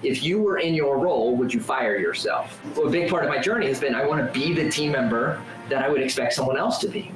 if you were in your role, would you fire yourself? Well, a big part of my journey has been I want to be the team member that I would expect someone else to be.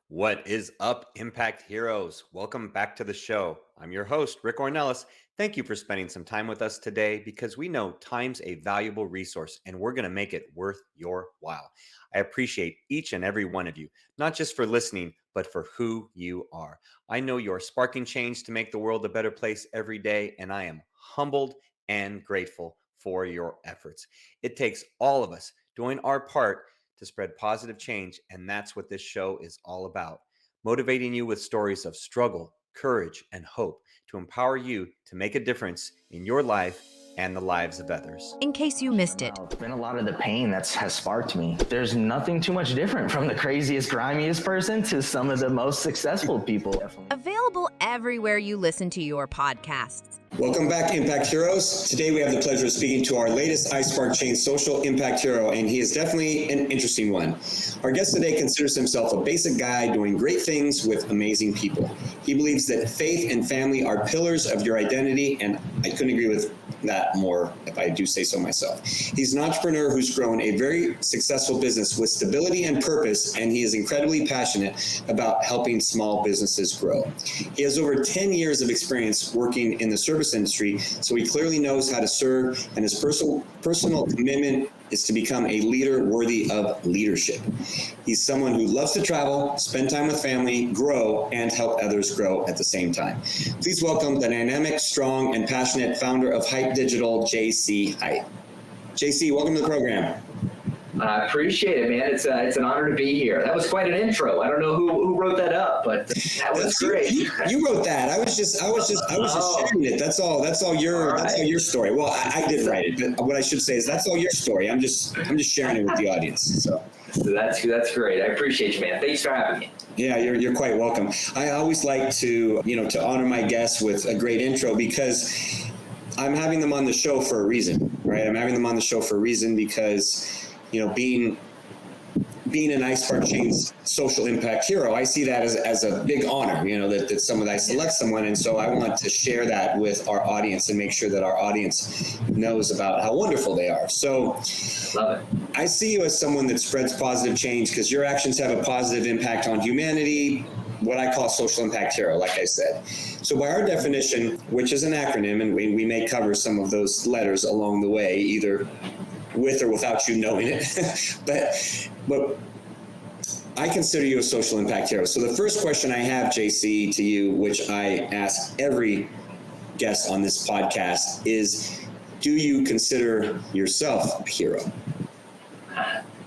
What is up, Impact Heroes? Welcome back to the show. I'm your host, Rick Ornelas. Thank you for spending some time with us today because we know time's a valuable resource and we're going to make it worth your while. I appreciate each and every one of you, not just for listening, but for who you are. I know you're sparking change to make the world a better place every day, and I am humbled and grateful for your efforts. It takes all of us doing our part to spread positive change, and that's what this show is all about. Motivating you with stories of struggle, courage, and hope to empower you to make a difference in your life and the lives of others. In case you missed it. It's been a lot of the pain that has sparked me. There's nothing too much different from the craziest, grimiest person to some of the most successful people. Available everywhere you listen to your podcasts. Welcome back, Impact Heroes. Today we have the pleasure of speaking to our latest iSpark Chain social impact hero, and he is definitely an interesting one. Our guest today considers himself a basic guy doing great things with amazing people. He believes that faith and family are pillars of your identity, and I couldn't agree with that more if I do say so myself. He's an entrepreneur who's grown a very successful business with stability and purpose, and he is incredibly passionate about helping small businesses grow. He has over 10 years of experience working in the service industry, so he clearly knows how to serve, and his personal commitment is to become a leader worthy of leadership. He's someone who loves to travel, spend time with family, grow, and help others grow at the same time. Please welcome the dynamic, strong, and passionate founder of Hite Digital, JC Hite. JC, welcome to the program. I appreciate it, man. It's an honor to be here. That was quite an intro. I don't know who wrote that up, but that was great. You wrote that. I was just sharing it. That's all your story. Well, I did write it, but what I should say is that's all your story. I'm just sharing it with the audience. So that's great. I appreciate you, man. Thanks for having me. Yeah, you're quite welcome. I always like to honor my guests with a great intro because I'm having them on the show for a reason, right? I'm having them on the show for a reason because being an iSpark Chain's social impact hero, I see that as a big honor, that I select someone. And so I want to share that with our audience and make sure that our audience knows about how wonderful they are. So love it. I see you as someone that spreads positive change because your actions have a positive impact on humanity, what I call social impact hero, like I said. So by our definition, which is an acronym, and we may cover some of those letters along the way, either with or without you knowing it, but I consider you a social impact hero. So the first question I have, JC, to you, which I ask every guest on this podcast, is, do you consider yourself a hero?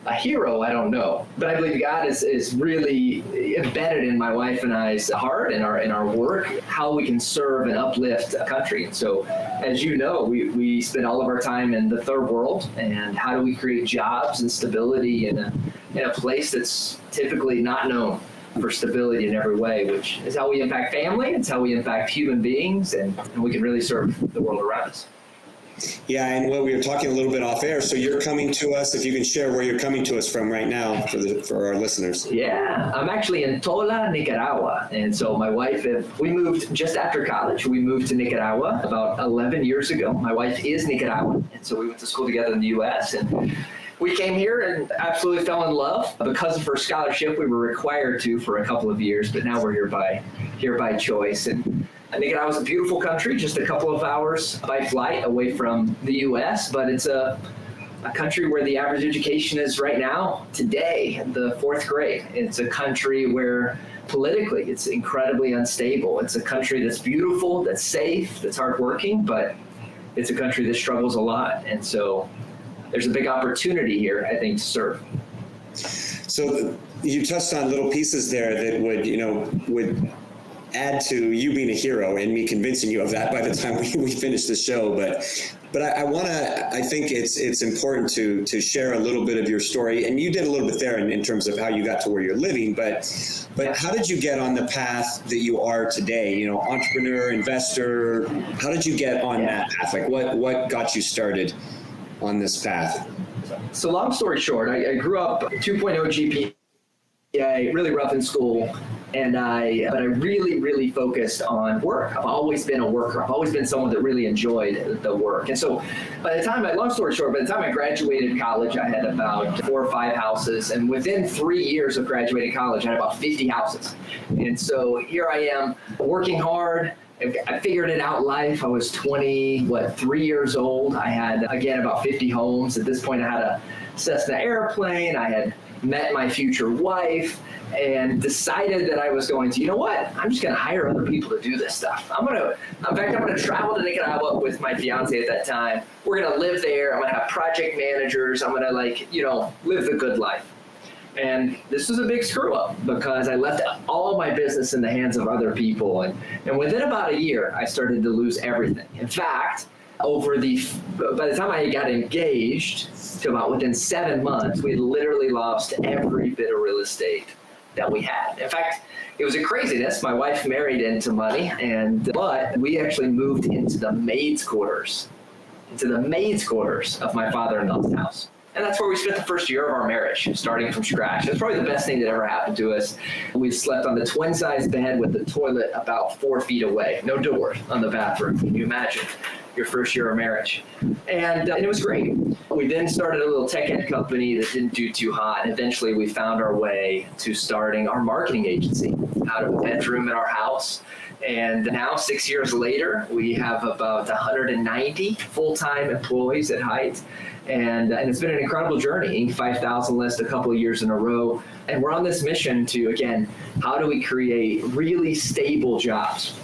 A hero, I don't know, but I believe God is really embedded in my wife and I's heart and our work, how we can serve and uplift a country. And so, as you know, we spend all of our time in the third world, and how do we create jobs and stability in a place that's typically not known for stability in every way, which is how we impact family, it's how we impact human beings, and we can really serve the world around us. Yeah, and we were talking a little bit off air, so you're coming to us, if you can share where you're coming to us from right now for our listeners. Yeah, I'm actually in Tola, Nicaragua, and so my wife, we moved just after college. We moved to Nicaragua about 11 years ago. My wife is Nicaraguan, and so we went to school together in the U.S., and we came here and absolutely fell in love. Because of her scholarship, we were required to for a couple of years, but now we're here by choice. And Nicaragua is a beautiful country, just a couple of hours by flight away from the U.S., but it's a country where the average education is right now, today, the 4th grade. It's a country where politically it's incredibly unstable. It's a country that's beautiful, that's safe, that's hardworking, but it's a country that struggles a lot. And so there's a big opportunity here, I think, to serve. So you touched on little pieces there that would add to you being a hero and me convincing you of that by the time we finish the show. But I think it's important to share a little bit of your story. And you did a little bit there in terms of how you got to where you're living. But But how did you get on the path that you are today? You know, entrepreneur, investor. How did you get on that path? Like, what got you started on this path? So long story short, I grew up 2.0 GPA, really rough in school. But I really focused on work. I've always been a worker. I've always been someone that really enjoyed the work. And so by the time long story short, by the time I graduated college, I had about 4 or 5 houses. And within 3 years of graduating college, I had about 50 houses. And so here I am working hard. I figured it out in life. I was 3 years old. I had, again, about 50 homes. At this point, I had a Cessna airplane. I had met my future wife and decided that I was going to, you know what? I'm just going to hire other people to do this stuff. I'm going to travel to Nicaragua with my fiance at that time. We're going to live there. I'm going to have project managers. I'm going to live the good life. And this was a big screw up because I left all my business in the hands of other people. And within about a year, I started to lose everything. In fact, by the time I got engaged to about within 7 months, we had literally lost every bit of real estate that we had. In fact, it was a craziness. My wife married into money, but we actually moved into the maid's quarters of my father-in-law's house. And that's where we spent the first year of our marriage, starting from scratch. It's probably the best thing that ever happened to us. We slept on the twin-size bed with the toilet about 4 feet away. No door on the bathroom. Can you imagine your first year of marriage? And it was great. We then started a little tech ed company that didn't do too hot. And eventually we found our way to starting our marketing agency out of a bedroom in our house. And now, 6 years later, we have about 190 full-time employees at Hite. And it's been an incredible journey, Inc. 5000 list a couple of years in a row. And we're on this mission to, again, how do we create really stable jobs?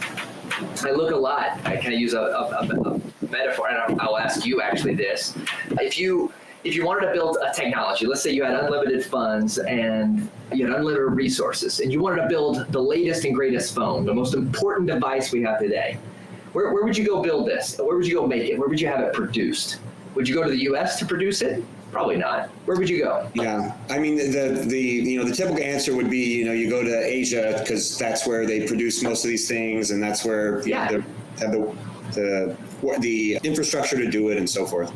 I look a lot, I kind of use a metaphor, and I'll ask you actually this. If you wanted to build a technology, let's say you had unlimited funds and you had unlimited resources, and you wanted to build the latest and greatest phone, the most important device we have today, where would you go build this? Where would you go make it? Where would you have it produced? Would you go to the U.S. to produce it? Probably not. Where would you go? Yeah, I mean, the typical answer would be, you go to Asia because that's where they produce most of these things, and that's where they have the infrastructure to do it and so forth.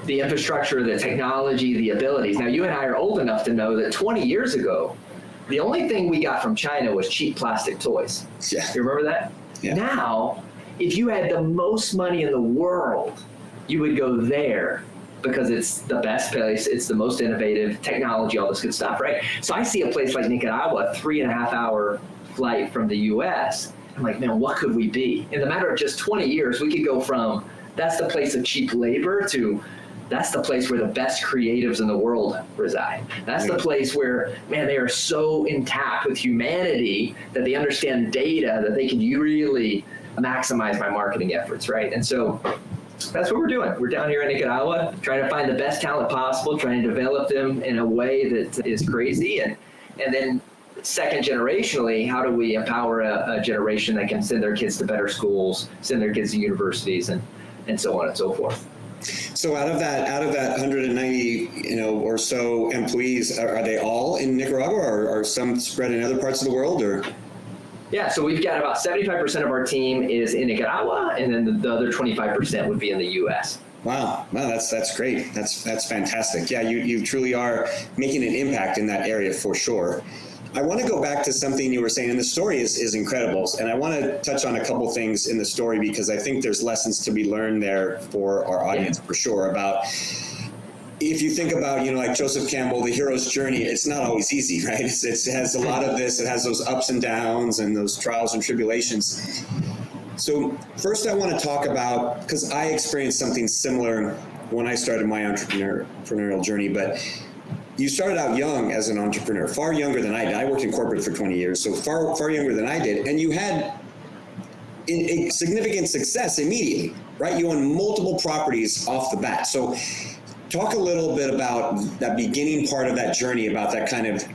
The infrastructure, the technology, the abilities. Now, you and I are old enough to know that 20 years ago, the only thing we got from China was cheap plastic toys. Yeah. You remember that? Yeah. Now, if you had the most money in the world, you would go there because it's the best place, it's the most innovative technology, all this good stuff, right? So I see a place like Nicaragua, 3.5-hour flight from the US. I'm like, man, what could we be? In the matter of just 20 years, we could go from that's the place of cheap labor to that's the place where the best creatives in the world reside. That's the place where, man, they are so intact with humanity that they understand data that they can really maximize my marketing efforts, right? And so that's what we're doing. We're down here in Nicaragua trying to find the best talent possible, trying to develop them in a way that is crazy. And then second generationally, how do we empower a generation that can send their kids to better schools, send their kids to universities, and so on and so forth. So out of that 190, or so employees, are they all in Nicaragua, or are some spread in other parts of the world, or? Yeah, so we've got about 75% of our team is in Nicaragua, and then the other 25% would be in the U.S. Wow, that's great. That's fantastic. Yeah, you truly are making an impact in that area for sure. I want to go back to something you were saying, and the story is incredible. And I want to touch on a couple things in the story because I think there's lessons to be learned there for our audience for sure about. If you think about, like Joseph Campbell, the hero's journey, it's not always easy, right? It has a lot of this. It has those ups and downs and those trials and tribulations. So first I want to talk about, because I experienced something similar when I started my entrepreneurial journey, but you started out young as an entrepreneur, far younger than I did. I worked in corporate for 20 years, so far younger than I did. And you had a significant success immediately, right? You own multiple properties off the bat. So talk a little bit about that beginning part of that journey, about that kind of,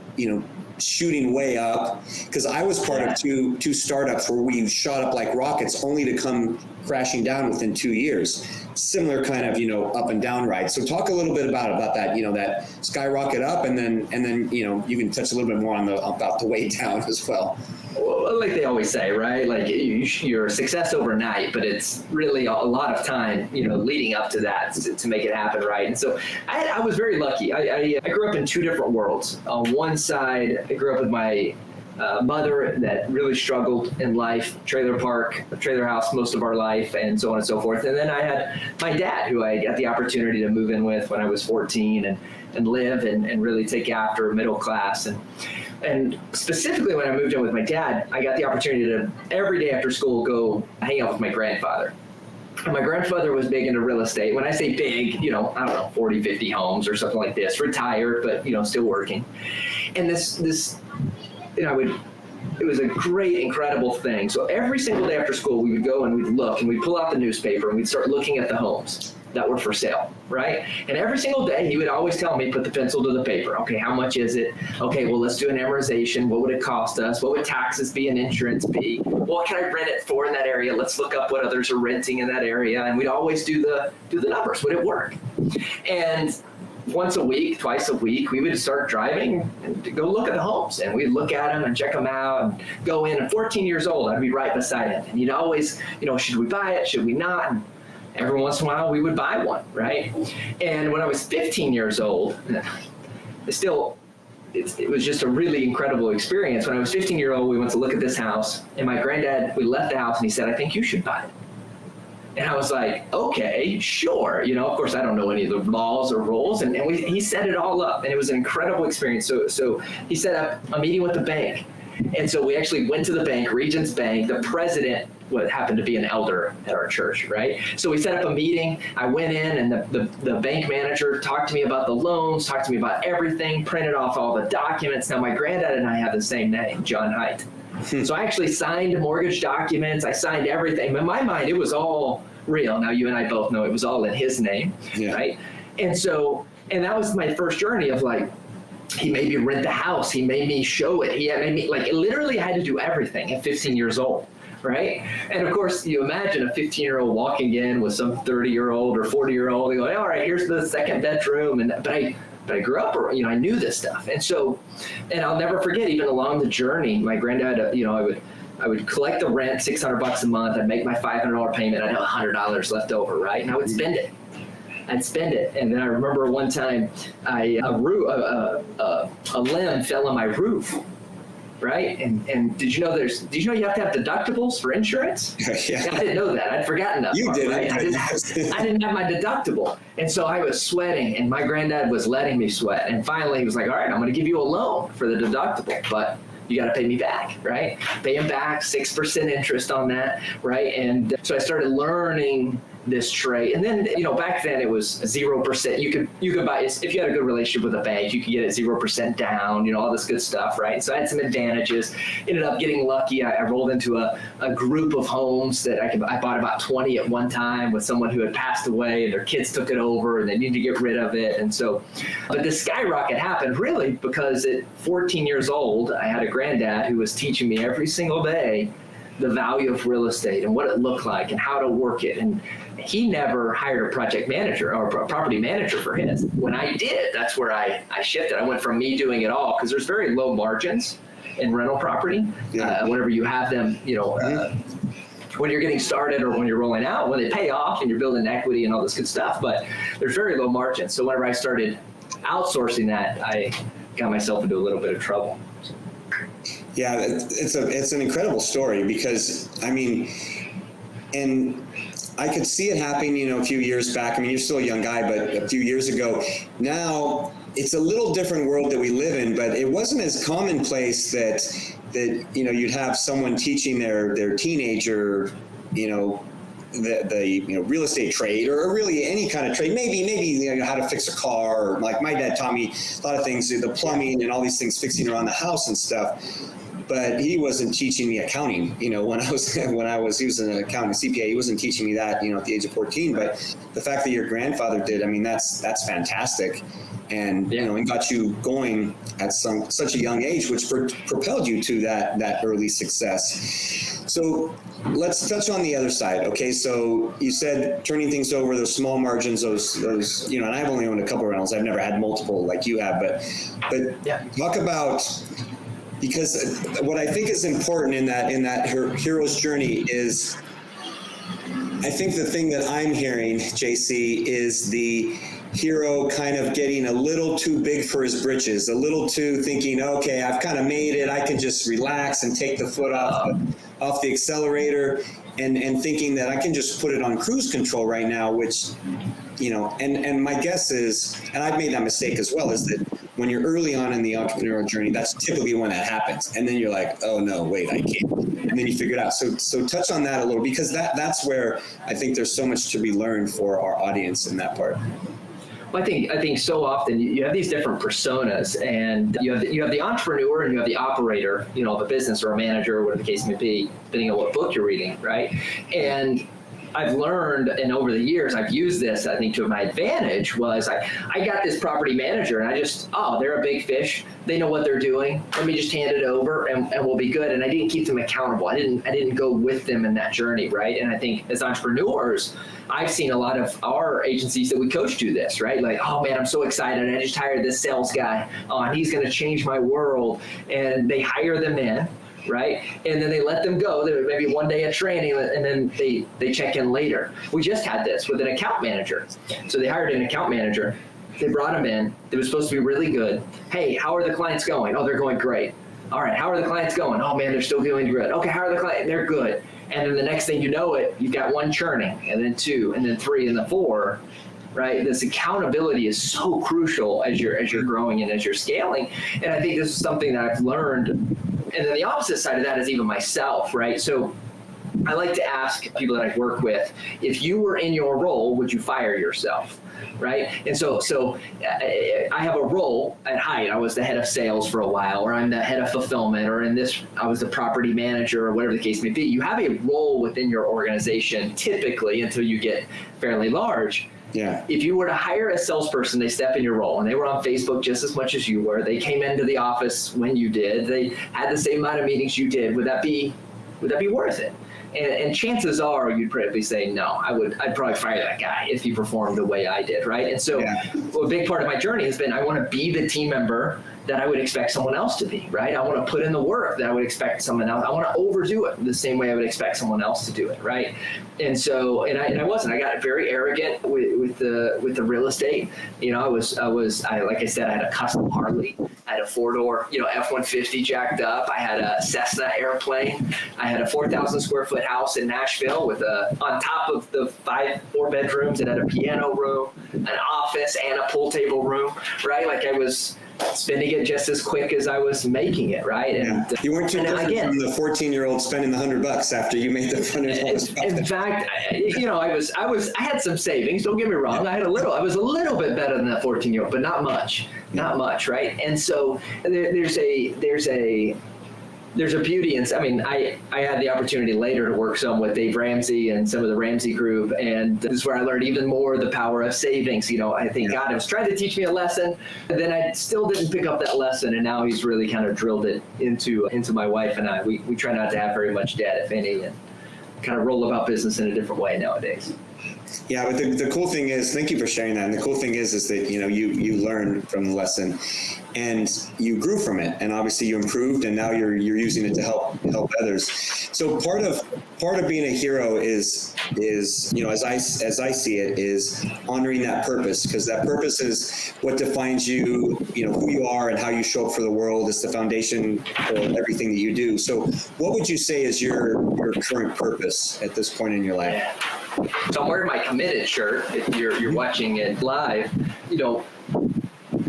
shooting way up. Because I was part of two startups where we shot up like rockets, only to come crashing down within 2 years. Similar kind of, up and down ride. So talk a little bit about that, that skyrocket up, and then you can touch a little bit more on about the way down as well. Well, like they always say, right? Like you're a success overnight, but it's really a lot of time, leading up to that to make it happen, right? And so I was very lucky. I grew up in two different worlds. On one side, I grew up with my mother that really struggled in life, trailer house most of our life, and so on and so forth. And then I had my dad, who I got the opportunity to move in with when I was 14 and live and really take after middle class. And specifically when I moved in with my dad, I got the opportunity to every day after school go hang out with my grandfather. And my grandfather was big into real estate. When I say big, I don't know, 40, 50 homes or something like this, retired, but, still working. And this it was a great, incredible thing. So every single day after school, we would go and we'd look and we'd pull out the newspaper and we'd start looking at the homes that were for sale, right? And every single day, he would always tell me, put the pencil to the paper. Okay, how much is it? Okay, well, let's do an amortization. What would it cost us? What would taxes be and insurance be? What can I rent it for in that area? Let's look up what others are renting in that area. And we'd always do the numbers. Would it work? And once a week, twice a week, we would start driving and go look at the homes, and we'd look at them and check them out and go in. At 14 years old, I'd be right beside him. And he'd always, should we buy it? Should we not? And every once in a while, we would buy one, right? And when I was 15 years old, it was just a really incredible experience. When I was 15 years old, we went to look at this house, and my granddad, we left the house, and he said, I think you should buy it. And I was like, okay, sure. Of course, I don't know any of the laws or rules. And he set it all up, and it was an incredible experience. So he set up a meeting with the bank. And so we actually went to the bank, Regions Bank. The president happened to be an elder at our church, right? So we set up a meeting. I went in, and the bank manager talked to me about the loans, talked to me about everything, printed off all the documents. Now, my granddad and I have the same name, John Hite. So I actually signed mortgage documents. I signed everything. In my mind, it was all real. Now, you and I both know it was all in his name, right? And that was my first journey of like, he made me rent the house. He made me show it. He made me, literally I had to do everything at 15 years old, right? And of course, you imagine a 15-year-old walking in with some 30-year-old or 40-year-old and going, all right, here's the second bedroom. But I grew up, I knew this stuff. And I'll never forget, even along the journey, my granddad, I would collect the rent, $600 a month. I'd make my $500 payment. I'd have $100 left over, right? And I would spend it. And then I remember one time a limb fell on my roof, right? And did you know you have to have deductibles for insurance? Yeah. I didn't know that. I'd forgotten that part, did, right? I didn't have my deductible. And so I was sweating, and my granddad was letting me sweat. And finally he was like, all right, I'm going to give you a loan for the deductible, but you got to pay me back, right? Pay him back, 6% interest on that, right? And so I started learning this trade. And then, back then it was 0%. You could buy, if you had a good relationship with a bank, you could get it 0% down, all this good stuff, right? So I had some advantages. Ended up getting lucky. I rolled into a group of homes that I bought about 20 at one time with someone who had passed away, and their kids took it over and they needed to get rid of it. And so, but this skyrocket happened really because at 14 years old, I had a granddad who was teaching me every single day the value of real estate and what it looked like and how to work it. And he never hired a project manager or a property manager for his. When I did, that's where I shifted. I went from me doing it all, because there's very low margins in rental property. Whenever you have them, when you're getting started or when you're rolling out, when they pay off and you're building equity and all this good stuff, but there's very low margins. So whenever I started outsourcing that, I got myself into a little bit of trouble. Yeah, it's an incredible story, because and I could see it happening, a few years back. You're still a young guy, but a few years ago. Now it's a little different world that we live in, but it wasn't as commonplace that you'd have someone teaching their teenager, the real estate trade, or really any kind of trade, maybe how to fix a car, or like my dad taught me a lot of things, the plumbing and all these things, fixing around the house and stuff. But he wasn't teaching me accounting, he was an accounting CPA. He wasn't teaching me that, at the age of 14. But the fact that your grandfather did, that's fantastic. and and got you going at such a young age, which propelled you to that early success. So let's touch on the other side. Okay, so you said turning things over, those small margins, those and I've only owned a couple of rentals. I've never had multiple like you have, but talk about, because what I think is important in that hero's journey is, I think the thing that I'm hearing, JC, is the hero kind of getting a little too big for his britches, a little too thinking, okay, I've kind of made it, I can just relax and take the foot off the accelerator, and thinking that I can just put it on cruise control right now, which, and my guess is, and I've made that mistake as well, is that when you're early on in the entrepreneurial journey, that's typically when that happens. And then you're like, oh no, wait, I can't. And then you figure it out. So touch on that a little, because that's where I think there's so much to be learned for our audience in that part. Well, I think so often you have these different personas, and you have the entrepreneur and you have the operator, of a business or a manager, or whatever the case may be, depending on what book you're reading, right? And I've learned, and over the years, I've used this, I think, to my advantage, was I got this property manager, and I just, they're a big fish. They know what they're doing. Let me just hand it over, and we'll be good. And I didn't keep them accountable. I didn't go with them in that journey, right? And I think as entrepreneurs, I've seen a lot of our agencies that we coach do this, right? Like, oh man, I'm so excited. I just hired this sales guy. And he's going to change my world. And they hire them in, right? And then they let them go. There maybe one day of training, and then they check in later. We just had this with an account manager. So they hired an account manager. They brought him in. It was supposed to be really good. Hey, how are the clients going? Oh, they're going great. All right, how are the clients going? Oh man, they're still doing good. Okay, how are the clients? They're good. And then the next thing you know you've got one churning, and then two, and then three, and then four, right? This accountability is so crucial as you're growing and as you're scaling. And I think this is something that I've learned. And then the opposite side of that is even myself, right? So I like to ask people that I work with, if you were in your role, would you fire yourself? Right? And so I have a role at Hite. I was the head of sales for a while, or I'm the head of fulfillment, or I was the property manager, or whatever the case may be. You have a role within your organization, typically, until you get fairly large. Yeah. If you were to hire a salesperson, they step in your role, and they were on Facebook just as much as you were. They came into the office when you did. They had the same amount of meetings you did. Would that be worth it? And chances are you'd probably say, no, I'd probably fire that guy if he performed the way I did, right? And so a big part of my journey has been, I want to be the team member that I would expect someone else to be, right? I want to put in the work that I would expect someone else. I want to overdo it the same way I would expect someone else to do it, right? And so, and I wasn't. I got very arrogant with the real estate. I like I said, I had a custom Harley. I had a 4-door, F-150 jacked up. I had a Cessna airplane. I had a 4,000 square foot house in Nashville with on top of the 4 bedrooms, it had a piano room, an office, and a pool table room, right? Like I was spending it just as quick as I was making it, right? And you weren't too different from the 14-year-old spending the $100 after you made the $100. In fact, I had some savings. Don't get me wrong. I was a little bit better than that 14-year-old, but not much, right? And so there's a beauty in, I had the opportunity later to work some with Dave Ramsey and some of the Ramsey group, and this is where I learned even more the power of savings. I think God was trying to teach me a lesson, and then I still didn't pick up that lesson, and now he's really kind of drilled it into my wife and I. We try not to have very much debt, if any, and kind of roll about business in a different way nowadays. Yeah, but the cool thing is, thank you for sharing that. And the cool thing is that you learned from the lesson, and you grew from it, and obviously you improved, and now you're using it to help others. So part of being a hero is as I see it, is honoring that purpose, because that purpose is what defines you. Who you are and how you show up for the world. It's the foundation for everything that you do. So what would you say is your current purpose at this point in your life? So I'm wearing my committed shirt. If you're watching it live,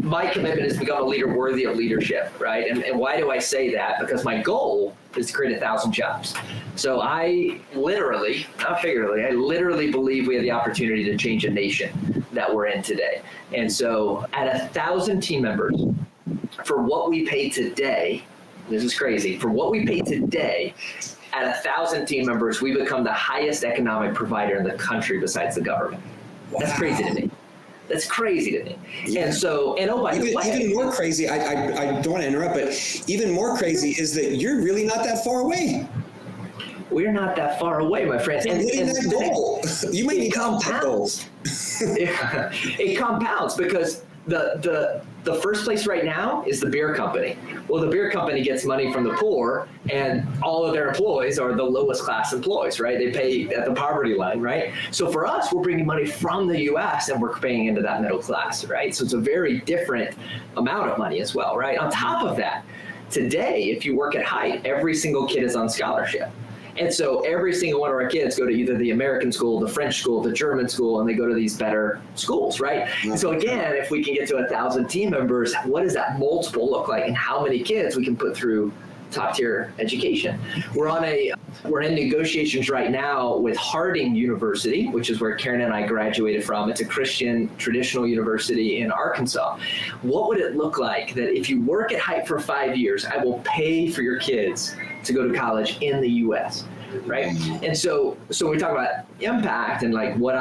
my commitment is to become a leader worthy of leadership, right? And why do I say that? Because my goal is to create 1,000 jobs. So I literally, not figuratively, I literally believe we have the opportunity to change a nation that we're in today. And so at 1,000 team members, for what we pay today, this is crazy, for what we pay today, at 1,000 team members, we become the highest economic provider in the country besides the government. That's crazy to me. That's crazy to me. Yeah. And so, and oh, by the way, even more crazy, I don't want to interrupt, but even more crazy is that you're really not that far away. we're not that far away, my friend. And hitting that goal. You might need compounds. It compounds because the first place right now is the beer company. Well, the beer company gets money from the poor, and all of their employees are the lowest class employees, right? They pay at the poverty line, right? So for us, we're bringing money from the U.S. and we're paying into that middle class, right? So it's a very different amount of money as well, right? On top of that, today, if you work at Hite, every single kid is on scholarship. And so every single one of our kids go to either the American school, the French school, the German school, and they go to these better schools, right? And so again, if we can get to 1,000 team members, what does that multiple look like, and how many kids we can put through top tier education? We're in negotiations right now with Harding University, which is where Karen and I graduated from. It's a Christian traditional university in Arkansas. What would it look like that if you work at Hite for 5 years, I will pay for your kids to go to college in the U.S., right? And so we talk about impact and like what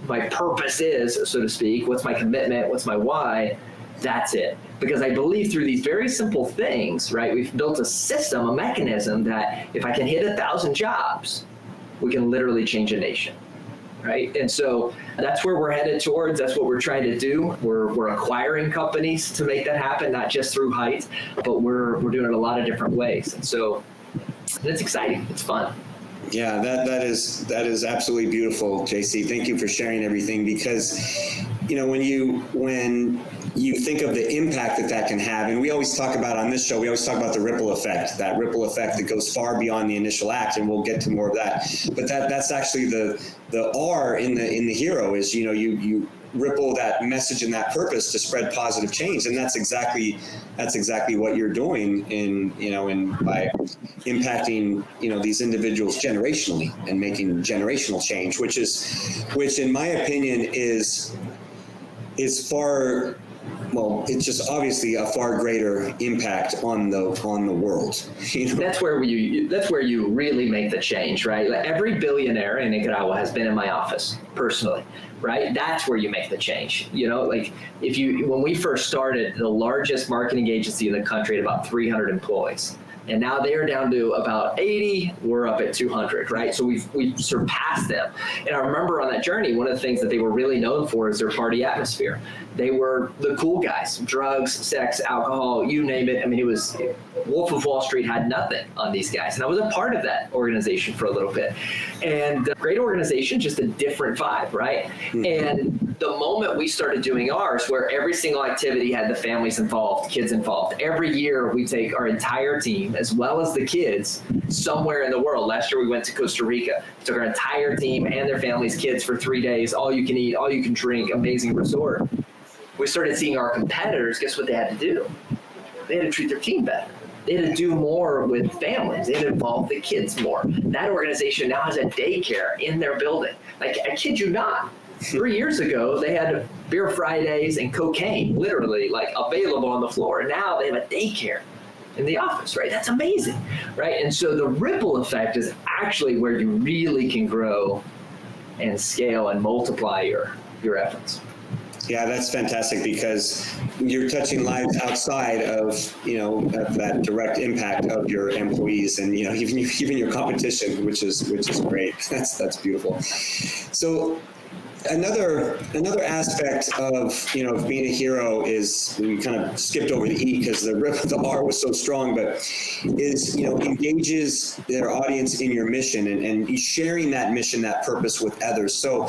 my purpose is, so to speak, what's my commitment, what's my why, that's it. Because I believe through these very simple things, right, we've built a system, a mechanism that if I can hit 1,000 jobs, we can literally change a nation, right? And so that's where we're headed towards. That's what we're trying to do. We're acquiring companies to make that happen, not just through Hite, but we're doing it a lot of different ways. And so it's exciting. It's fun. Yeah, that is absolutely beautiful, JC. Thank you for sharing everything, because when you think of the impact that can have, and we always talk about on this show, we always talk about the ripple effect, that ripple effect that goes far beyond the initial act, and we'll get to more of that. But that's actually the R in the hero is you ripple that message and that purpose to spread positive change, and that's exactly what you're doing in by impacting these individuals generationally and making generational change, which in my opinion is far. Well, it's just obviously a far greater impact on the world. That's where you really make the change, right? Like every billionaire in Nicaragua has been in my office personally, right? That's where you make the change. Like when we first started, the largest marketing agency in the country had about 300 employees. And now they are down to about 80. We're up at 200, right? So we've surpassed them. And I remember on that journey, one of the things that they were really known for is their party atmosphere. They were the cool guys, drugs, sex, alcohol, you name it. I mean, it was Wolf of Wall Street had nothing on these guys. And I was a part of that organization for a little bit. And great organization, just a different vibe, right? Mm-hmm. And the moment we started doing ours, where every single activity had the families involved, kids involved, every year we take our entire team, as well as the kids, somewhere in the world. Last year we went to Costa Rica, took our entire team and their families, kids, for 3 days, all you can eat, all you can drink, amazing resort. We started seeing our competitors, guess what they had to do? They had to treat their team better. They had to do more with families. They had to involve the kids more. That organization now has a daycare in their building. Like, I kid you not. 3 years ago, they had beer Fridays and cocaine, literally, like, available on the floor. And now they have a daycare in the office, right? That's amazing, right? And so the ripple effect is actually where you really can grow and scale and multiply your efforts. Yeah, that's fantastic, because you're touching lives outside of of that direct impact of your employees and even your competition, which is great. That's beautiful. So another aspect of being a hero is, we kind of skipped over the E because the R was so strong, but is engages their audience in your mission and sharing that mission, that purpose with others. So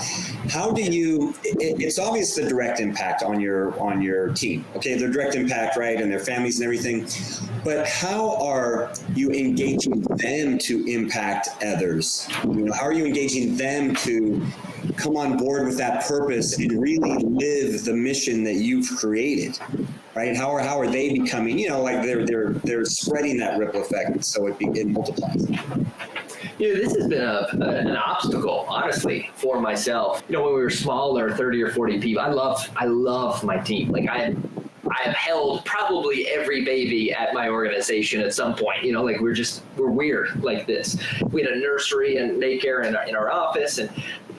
how do you? It's obvious the direct impact on your team. Okay, the direct impact, right, and their families and everything. But how are you engaging them to impact others? How are you engaging them to come on board with that purpose and really live the mission that you've created, right? How are they becoming, like they're spreading that ripple effect so it multiplies? This has been an obstacle, honestly, for myself. When we were smaller, 30 or 40 people, I love my team. Like I have held probably every baby at my organization at some point. Like we're weird like this. We had a nursery and daycare in our office, and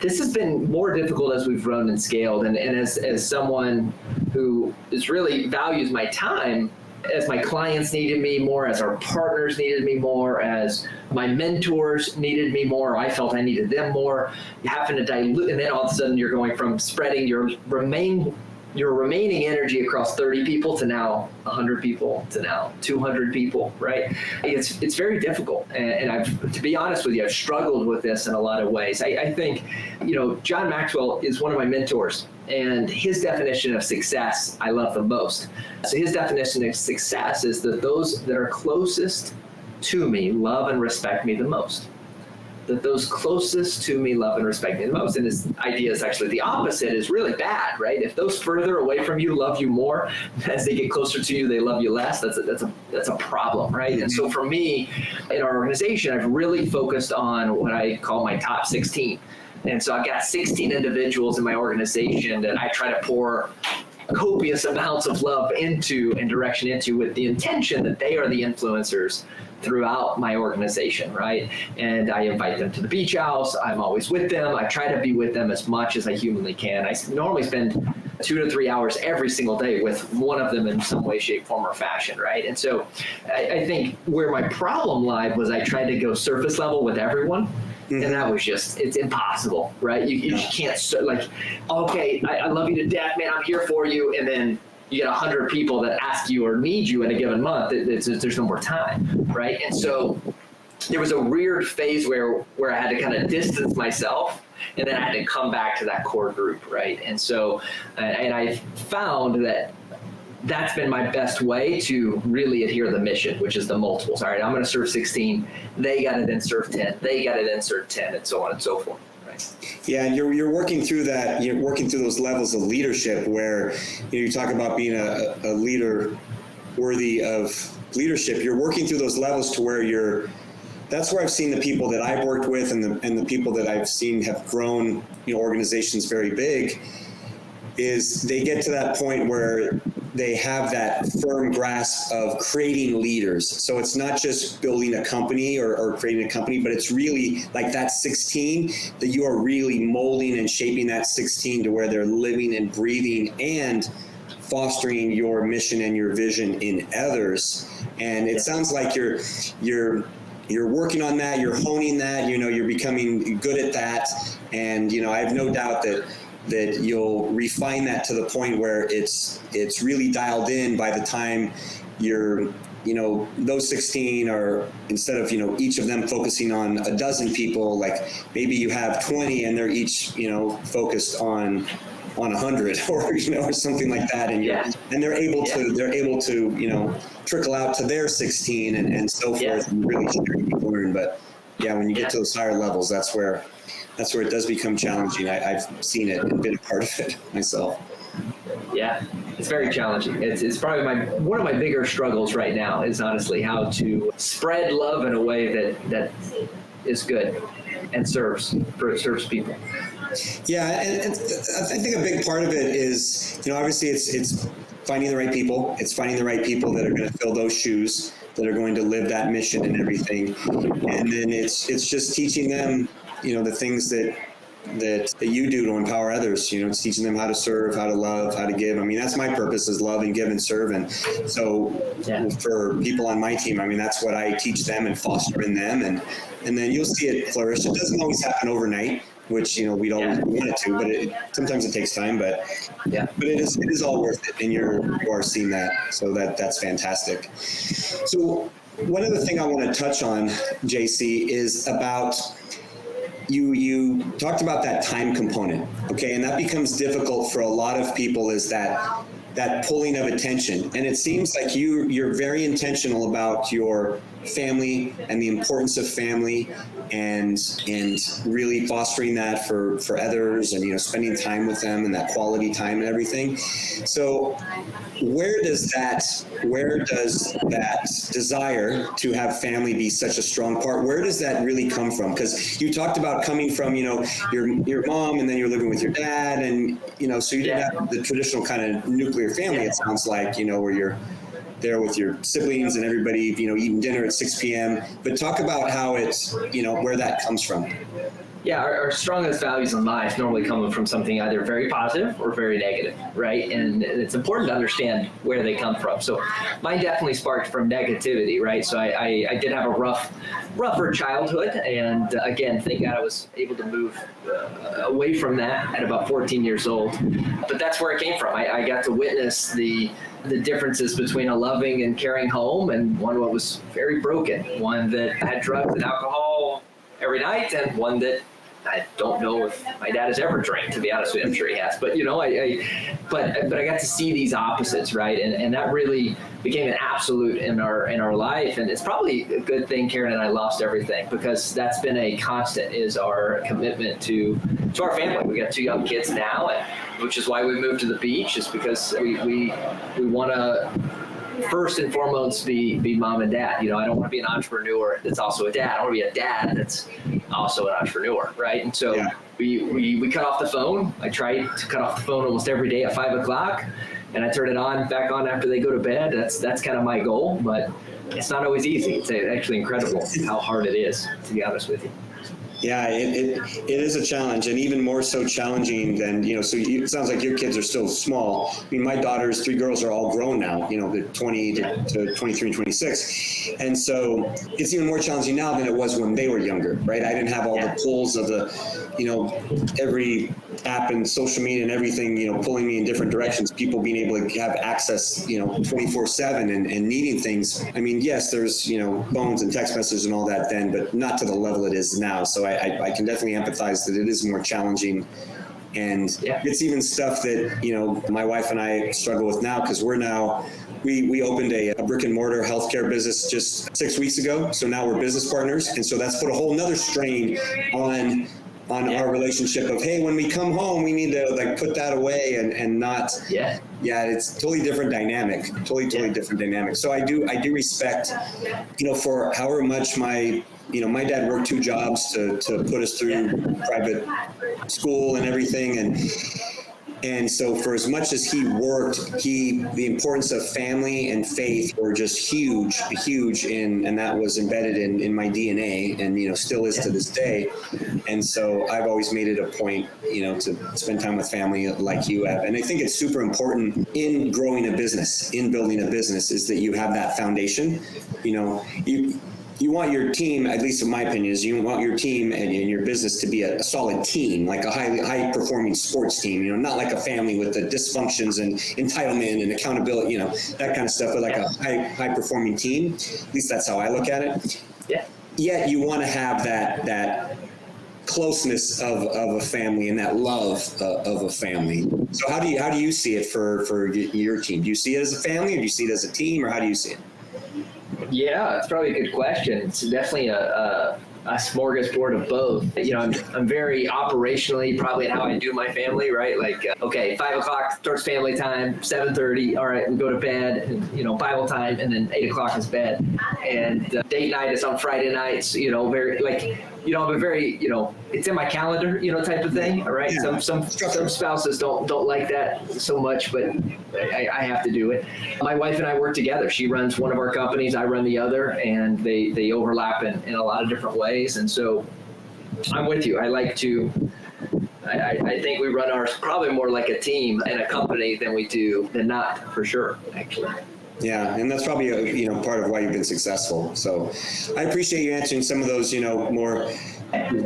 this has been more difficult as we've grown and scaled. And as someone who really values my time, as my clients needed me more, as our partners needed me more, as my mentors needed me more, I felt I needed them more, you happen to dilute, and then all of a sudden you're going from spreading your remaining energy across 30 people to now 100 people to now 200 people, right? It's very difficult. And I've, to be honest with you, I've struggled with this in a lot of ways. I think, John Maxwell is one of my mentors, and his definition of success, I love the most. So his definition of success is that those that are closest to me love and respect me the most. That those closest to me love and respect me the most. And this idea is actually the opposite, is really bad, right? If those further away from you love you more, as they get closer to you, they love you less. That's a problem, right? And so for me, in our organization, I've really focused on what I call my top 16. And so I've got 16 individuals in my organization that I try to pour copious amounts of love into and direction into, with the intention that they are the influencers throughout my organization, right? And I invite them to the beach house. I'm always with them. I try to be with them as much as I humanly can. I normally spend 2 to 3 hours every single day with one of them in some way, shape, form, or fashion, right? And so I think where my problem lied was I tried to go surface level with everyone. And that was it's impossible, right? You can't, okay, I love you to death, man, I'm here for you. And then you get 100 people that ask you or need you in a given month. There's no more time, right? And so there was a weird phase where I had to kind of distance myself, and then I had to come back to that core group, right? And so, and I found that that's been my best way to really adhere to the mission, which is the multiples. All right, I'm going to serve 16. They got to then serve 10. They got to then serve 10, and so on and so forth. Right. Yeah, and you're working through that. You're working through those levels of leadership where you talk about being a leader worthy of leadership. You're working through those levels to where that's where I've seen the people that I've worked with and the people that I've seen have grown, organizations very big, is they get to that point where they have that firm grasp of creating leaders. So it's not just building a company or creating a company, but it's really like that 16, that you are really molding and shaping that 16 to where they're living and breathing and fostering your mission and your vision in others. And it sounds like you're working on that, you're honing that, you're becoming good at that. And, I have no doubt that you'll refine that to the point where it's really dialed in by the time you're, those 16 are, instead of, each of them focusing on a dozen people, like maybe you have 20 and they're each, focused on 100 or something like that. And they're able to, trickle out to their 16 and so forth and really learn. But when you get to those higher levels, that's where it does become challenging. I've seen it and been a part of it myself. Yeah, it's very challenging. It's probably one of my bigger struggles right now is honestly how to spread love in a way that is good and serves people. Yeah, and I think a big part of it is, obviously it's finding the right people. It's finding the right people that are going to fill those shoes, that are going to live that mission and everything. And then it's just teaching them, the things that you do to empower others, it's teaching them how to serve, how to love, how to give. I mean, that's my purpose, is love and give and serve. And so for people on my team, I mean, that's what I teach them and foster in them. And then you'll see it flourish. It doesn't always happen overnight, which, we'd always want it to, but sometimes it takes time, but it is all worth it. And you are seeing that. So that's fantastic. So one other thing I want to touch on, JC, is about, you talked about that time component, okay? And that becomes difficult for a lot of people, is that pulling of attention. And it seems like you're very intentional about your family and the importance of family and really fostering that for others and, spending time with them and that quality time and everything. So where does that desire to have family be such a strong part? Where does that really come from? Because you talked about coming from, your mom, and then you're living with your dad, and, so you didn't have the traditional kind of nuclear family, it sounds like, where you're there with your siblings and everybody, eating dinner at 6 p.m. But talk about how it's, where that comes from. Yeah, our strongest values in life normally come from something either very positive or very negative, right? And it's important to understand where they come from. So mine definitely sparked from negativity, right? So I did have a rougher childhood, and again, thank God I was able to move away from that at about 14 years old. But that's where it came from. I got to witness the differences between a loving and caring home and one that was very broken, one that had drugs and alcohol every night, and one that I don't know if my dad has ever drank, to be honest with you. I'm sure he has, but but I got to see these opposites, right? And that really became an absolute in our life. And it's probably a good thing Karen and I lost everything, because that's been a constant, is our commitment to our family. We got 2 young kids now, which is why we moved to the beach, is because we want to first and foremost be mom and dad. I don't want to be an entrepreneur that's also a dad. I want to be a dad that's also an entrepreneur, right? And so we cut off the phone. I try to cut off the phone almost every day at 5 o'clock, and I turn it back on after they go to bed. That's kind of my goal, but it's not always easy. It's actually incredible how hard it is, to be honest with you. Yeah, it is a challenge, and even more so challenging than, so it sounds like your kids are still small. I mean, my daughters, 3 girls, are all grown now, they're 20 to 23 and 26. And so it's even more challenging now than it was when they were younger, right? I didn't have all the pulls of every app and social media and everything, pulling me in different directions, people being able to have access, 24/7 and needing things. I mean, yes, there's, phones and text messages and all that then, but not to the level it is now. So I can definitely empathize that it is more challenging. And it's even stuff that, my wife and I struggle with now, because we opened a brick and mortar healthcare business just 6 weeks ago. So now we're business partners. And so that's put a whole nother strain on our relationship of, hey, when we come home, we need to put that away and not. It's totally different dynamic, totally different dynamic. So I do respect, for however much my dad worked 2 jobs to put us through private school and everything. And so for as much as he worked, the importance of family and faith were just huge, and that was embedded in my DNA, and, still is to this day. And so I've always made it a point, to spend time with family like you have. And I think it's super important in growing a business, in building a business, is that you have that foundation. You want your team, at least in my opinion, is you want your team and your business to be a solid team, like a high performing sports team, not like a family with the dysfunctions and entitlement and accountability, that kind of stuff, but like a high performing team. At least that's how I look at it. Yeah. Yet you want to have that closeness of a family and that love of a family. So how do you see it for your team? Do you see it as a family, or do you see it as a team, or how do you see it? Yeah, it's probably a good question. It's definitely a smorgasbord of both. I'm very operationally probably in how I do my family, right? Like, okay, 5 o'clock starts family time, 7:30, all right, we go to bed, and, Bible time, and then 8 o'clock is bed. And date night is on Friday nights, very, I'm a very, it's in my calendar, type of thing, all right? Yeah. Some spouses don't like that so much, but I have to do it. My wife and I work together. She runs one of our companies, I run the other, and they overlap in a lot of different ways. And so I'm with you. I think we run ours probably more like a team and a company than not, for sure, actually. Yeah, and that's probably part of why you've been successful. So I appreciate you answering some of those more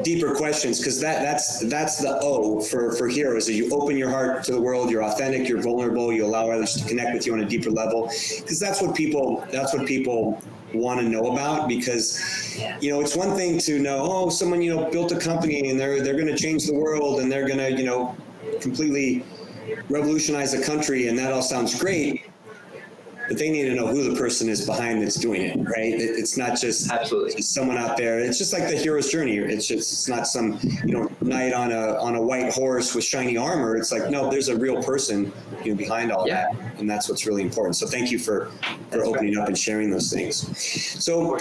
deeper questions, because that's the O for heroes. Is you open your heart to the world, you're authentic, you're vulnerable, you allow others to connect with you on a deeper level, because that's what people want to know about. Because it's one thing to know, someone built a company and they're going to change the world and they're going to completely revolutionize a country, and that all sounds great. But they need to know who the person is behind that's doing it, right? It's not just someone out there. It's just like the hero's journey. It's not some knight on a white horse with shiny armor. It's like, no, there's a real person behind all that, and that's what's really important. So thank you for opening up and sharing those things. So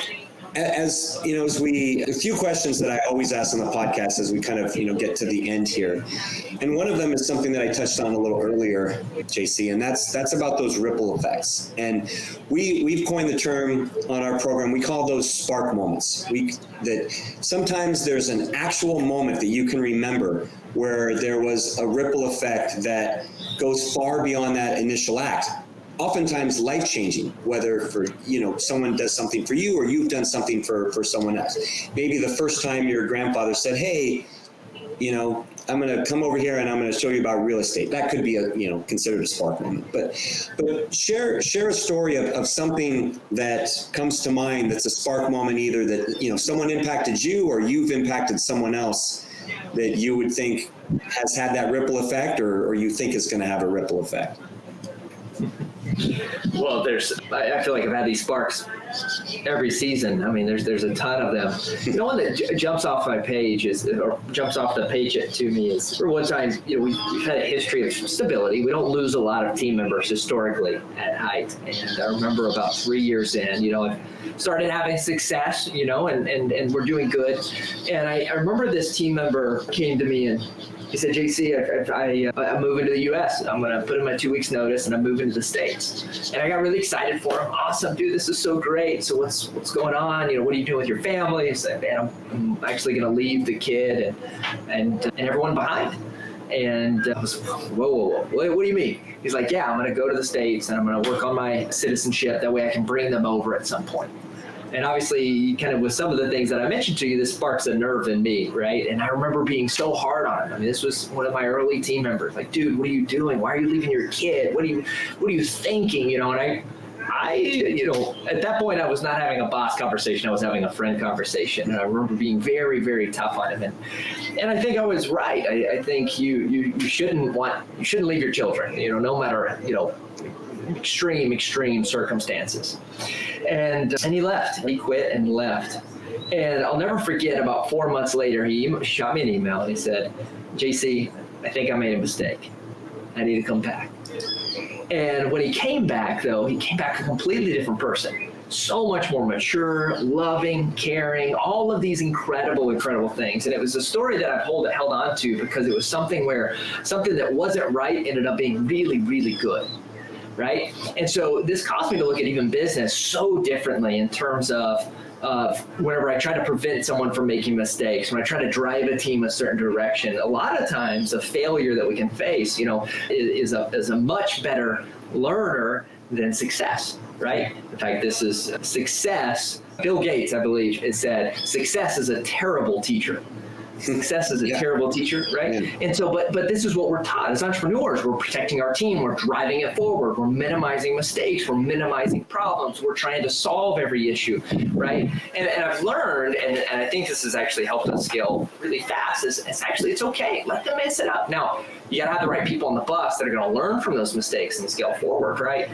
as you know, a few questions that I always ask on the podcast as we kind of, get to the end here. And one of them is something that I touched on a little earlier, JC, and that's about those ripple effects. And we've coined the term on our program. We call those spark moments. That sometimes there's an actual moment that you can remember where there was a ripple effect that goes far beyond that initial act. Oftentimes life-changing, whether for, someone does something for you or you've done something for someone else. Maybe the first time your grandfather said, hey, I'm going to come over here and I'm going to show you about real estate. That could be considered a spark moment. But share a story of something that comes to mind that's a spark moment, either that, someone impacted you or you've impacted someone else that you would think has had that ripple effect or you think is going to have a ripple effect. Well, I feel like I've had these sparks every season. I mean, there's a ton of them. The one that jumps off my page jumps off the page to me is, for one time, we've had a history of stability. We don't lose a lot of team members historically at Hite. And I remember about 3 years in, I started having success, and we're doing good. And I remember this team member came to me and he said, JC, I'm moving to the U.S. I'm going to put in my 2 weeks notice and I'm moving to the States. And I got really excited for him. Awesome, dude, this is so great. So what's going on? What are you doing with your family? He said, man, I'm actually going to leave the kid and everyone behind. And I was, whoa, what do you mean? He's like, yeah, I'm going to go to the States and I'm going to work on my citizenship. That way I can bring them over at some point. And obviously, kind of with some of the things that I mentioned to you, this sparks a nerve in me, right? And I remember being so hard on him. I mean, this was one of my early team members. Like, dude, what are you doing? Why are you leaving your kid? What are you thinking? And I at that point, I was not having a boss conversation. I was having a friend conversation. And I remember being very, very tough on him. And I think I was right. I think you shouldn't leave your children, no matter, extreme circumstances. And he left. He quit and left. And I'll never forget, about 4 months later, he shot me an email and he said, JC, I think I made a mistake. I need to come back. And when he came back, though, he came back a completely different person. So much more mature, loving, caring, all of these incredible things. And it was a story that I've held on to because it was something that wasn't right ended up being really, really good. Right? And so this caused me to look at even business so differently in terms of whenever I try to prevent someone from making mistakes, when I try to drive a team a certain direction. A lot of times a failure that we can face, is a much better learner than success, right? In fact, this is success. Bill Gates, I believe, has said, success is a terrible teacher. Success is a terrible teacher, right? Yeah. And so, but this is what we're taught as entrepreneurs. We're protecting our team. We're driving it forward. We're minimizing mistakes. We're minimizing problems. We're trying to solve every issue, right? And I've learned, and I think this has actually helped us scale really fast, is it's okay. Let them mess it up. Now, you gotta have the right people on the bus that are gonna learn from those mistakes and scale forward, right?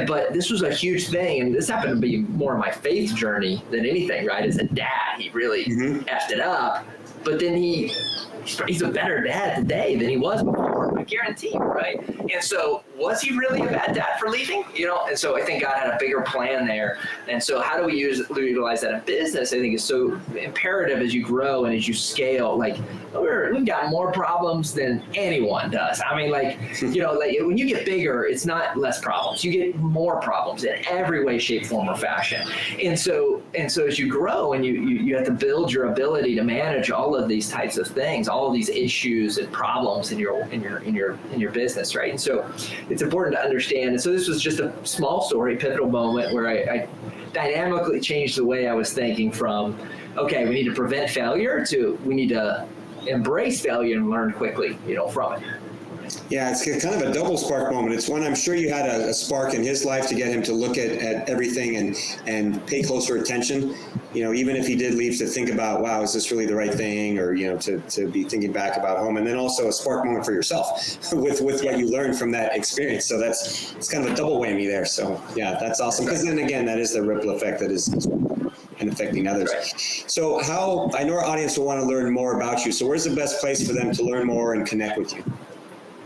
But this was a huge thing, and this happened to be more of my faith journey than anything, right? As a dad, he really effed it up. But then he's a better dad today than he was before, I guarantee, right? And so was he really a bad dad for leaving? And so I think God had a bigger plan there. And so how do we utilize that in business? I think is so imperative as you grow and as you scale. Like, we've got more problems than anyone does. I mean, when you get bigger, it's not less problems. You get more problems in every way, shape, form, or fashion. And so as you grow and you have to build your ability to manage all of these types of things, all of these issues and problems in your business, right? And so it's important to understand. And so this was just a small story, pivotal moment where I dynamically changed the way I was thinking from, okay, we need to prevent failure to we need to embrace failure and learn quickly, from it. Yeah, it's kind of a double spark moment. It's one, I'm sure you had a spark in his life to get him to look at everything and pay closer attention. Even if he did leave, to think about, wow, is this really the right thing? Or, to be thinking back about home. And then also a spark moment for yourself with what you learned from that experience. So it's kind of a double whammy there. So yeah, that's awesome. Because then again, that is the ripple effect that is and affecting others. Right. So I know our audience will want to learn more about you. So where's the best place for them to learn more and connect with you?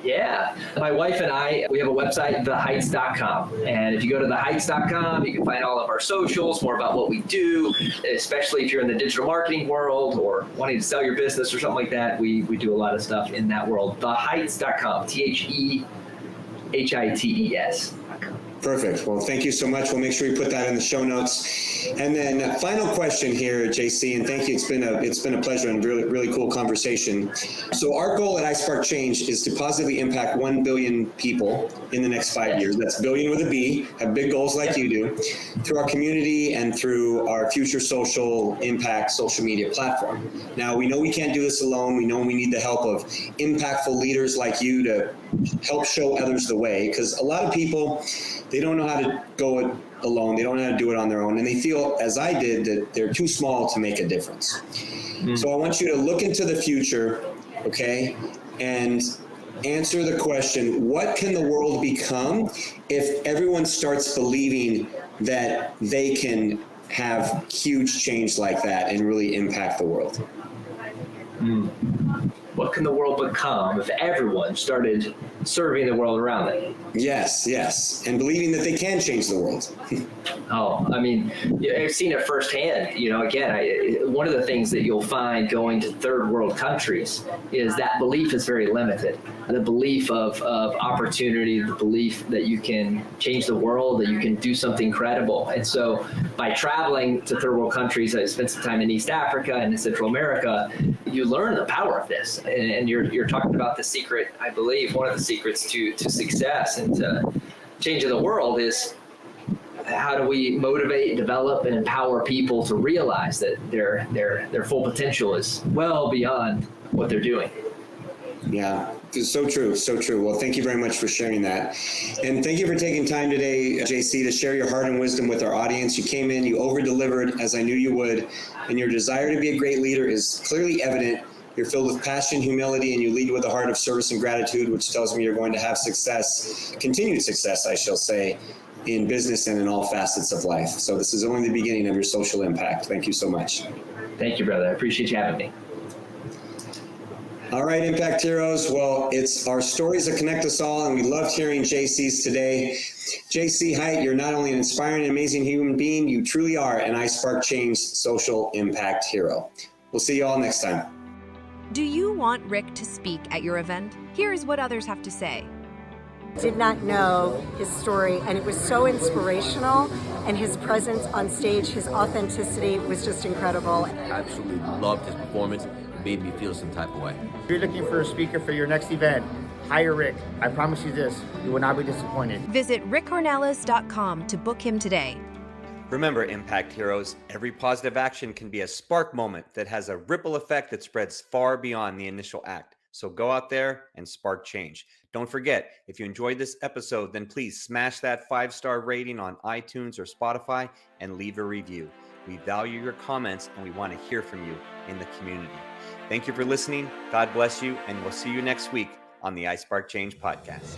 Yeah. My wife and I, we have a website, theheights.com. And if you go to theheights.com, you can find all of our socials, more about what we do, especially if you're in the digital marketing world or wanting to sell your business or something like that. We do a lot of stuff in that world. Theheights.com, THEHITES. Perfect. Well, thank you so much. We'll make sure we put that in the show notes. And then final question here, JC, and thank you. It's been a pleasure and really, really cool conversation. So our goal at iSpark Change is to positively impact 1 billion people in the next 5 years. That's billion with a B, have big goals like you do, through our community and through our future social impact social media platform. Now, we know we can't do this alone. We know we need the help of impactful leaders like you to help show others the way, because a lot of people, they don't know how to go it alone. They don't know how to do it on their own. And they feel, as I did, that they're too small to make a difference. So I want you to look into the future, okay, and answer the question, what can the world become if everyone starts believing that they can have huge change like that and really impact the world? What can the world become if everyone started serving the world around them? Yes. And believing that they can change the world. Oh, I mean, I've seen it firsthand. Again, one of the things that you'll find going to third world countries is that belief is very limited. The belief of opportunity, the belief that you can change the world, that you can do something credible. And so by traveling to third world countries, I spent some time in East Africa and in Central America, you learn the power of this. And you're talking about the secret, I believe, one of the secrets to success and to changing the world is how do we motivate, develop, and empower people to realize that their full potential is well beyond what they're doing. Yeah, so true. Well, thank you very much for sharing that. And thank you for taking time today, JC, to share your heart and wisdom with our audience. You came in, you over-delivered, as I knew you would, and your desire to be a great leader is clearly evident. You're filled with passion, humility, and you lead with a heart of service and gratitude, which tells me you're going to have success, continued success, I shall say, in business and in all facets of life. So this is only the beginning of your social impact. Thank you so much. Thank you, brother. I appreciate you having me. All right, Impact Heroes. Well, it's our stories that connect us all, and we loved hearing JC's today. JC Hite, you're not only an inspiring and amazing human being, you truly are an iSpark Change social impact hero. We'll see you all next time. Do you want Rick to speak at your event? Here's what others have to say. Did not know his story, and it was so inspirational, and his presence on stage, his authenticity was just incredible. Absolutely loved his performance. It made me feel some type of way. If you're looking for a speaker for your next event, hire Rick. I promise you this, you will not be disappointed. Visit rickcornelis.com to book him today. Remember, Impact Heroes, every positive action can be a spark moment that has a ripple effect that spreads far beyond the initial act. So go out there and spark change. Don't forget, if you enjoyed this episode, then please smash that 5-star rating on iTunes or Spotify and leave a review. We value your comments and we want to hear from you in the community. Thank you for listening. God bless you, and we'll see you next week on the iSpark Change podcast.